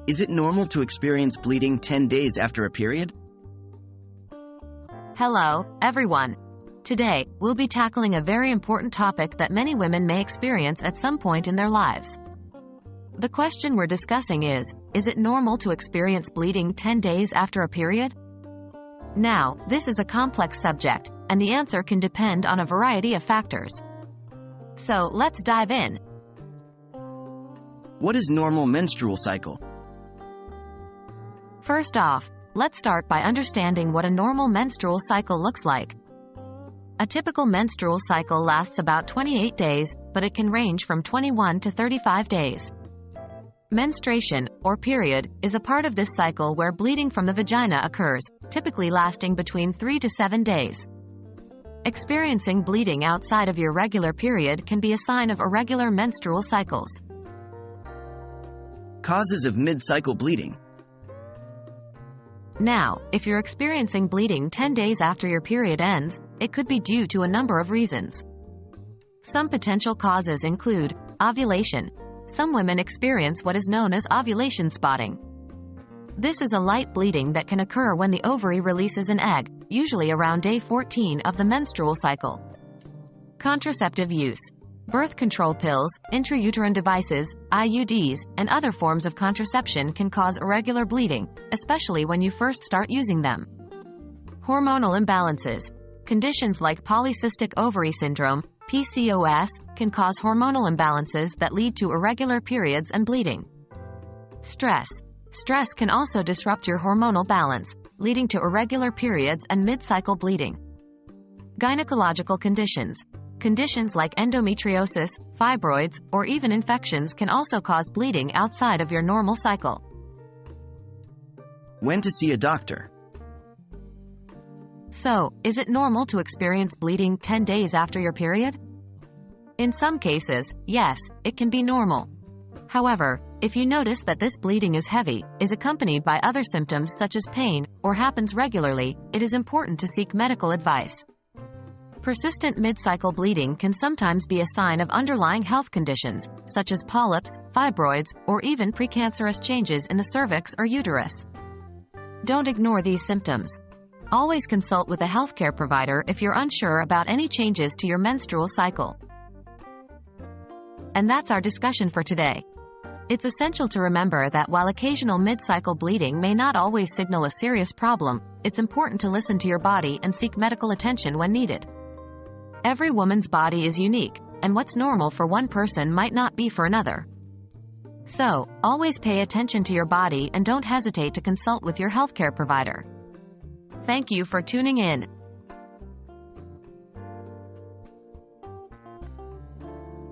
Is it normal to experience bleeding 10 days after a period? Hello, everyone. Today, we'll be tackling a very important topic that many women may experience at some point in their lives. The question we're discussing is it normal to experience bleeding 10 days after a period? Now, this is a complex subject, and the answer can depend on a variety of factors. So, let's dive in. What is normal menstrual cycle? First off, let's start by understanding what a normal menstrual cycle looks like. A typical menstrual cycle lasts about 28 days, but it can range from 21 to 35 days. Menstruation, or period, is a part of this cycle where bleeding from the vagina occurs, typically lasting between 3 to 7 days. Experiencing bleeding outside of your regular period can be a sign of irregular menstrual cycles. Causes of mid-cycle bleeding. Now, if you're experiencing bleeding 10 days after your period ends, it could be due to a number of reasons. Some potential causes include ovulation. Some women experience what is known as ovulation spotting. This is a light bleeding that can occur when the ovary releases an egg, usually around day 14 of the menstrual cycle. Contraceptive use. Birth control pills, intrauterine devices, IUDs, and other forms of contraception can cause irregular bleeding, especially when you first start using them. Hormonal imbalances. Conditions like polycystic ovary syndrome, PCOS, can cause hormonal imbalances that lead to irregular periods and bleeding. Stress. Stress can also disrupt your hormonal balance, leading to irregular periods and mid-cycle bleeding. Gynecological conditions. Conditions like endometriosis, fibroids, or even infections can also cause bleeding outside of your normal cycle. When to see a doctor? So, is it normal to experience bleeding 10 days after your period? In some cases, yes, it can be normal. However, if you notice that this bleeding is heavy, is accompanied by other symptoms such as pain, or happens regularly, it is important to seek medical advice. Persistent mid-cycle bleeding can sometimes be a sign of underlying health conditions, such as polyps, fibroids, or even precancerous changes in the cervix or uterus. Don't ignore these symptoms. Always consult with a healthcare provider if you're unsure about any changes to your menstrual cycle. And that's our discussion for today. It's essential to remember that while occasional mid-cycle bleeding may not always signal a serious problem, it's important to listen to your body and seek medical attention when needed. Every woman's body is unique, and what's normal for one person might not be for another. So, always pay attention to your body and don't hesitate to consult with your healthcare provider. Thank you for tuning in.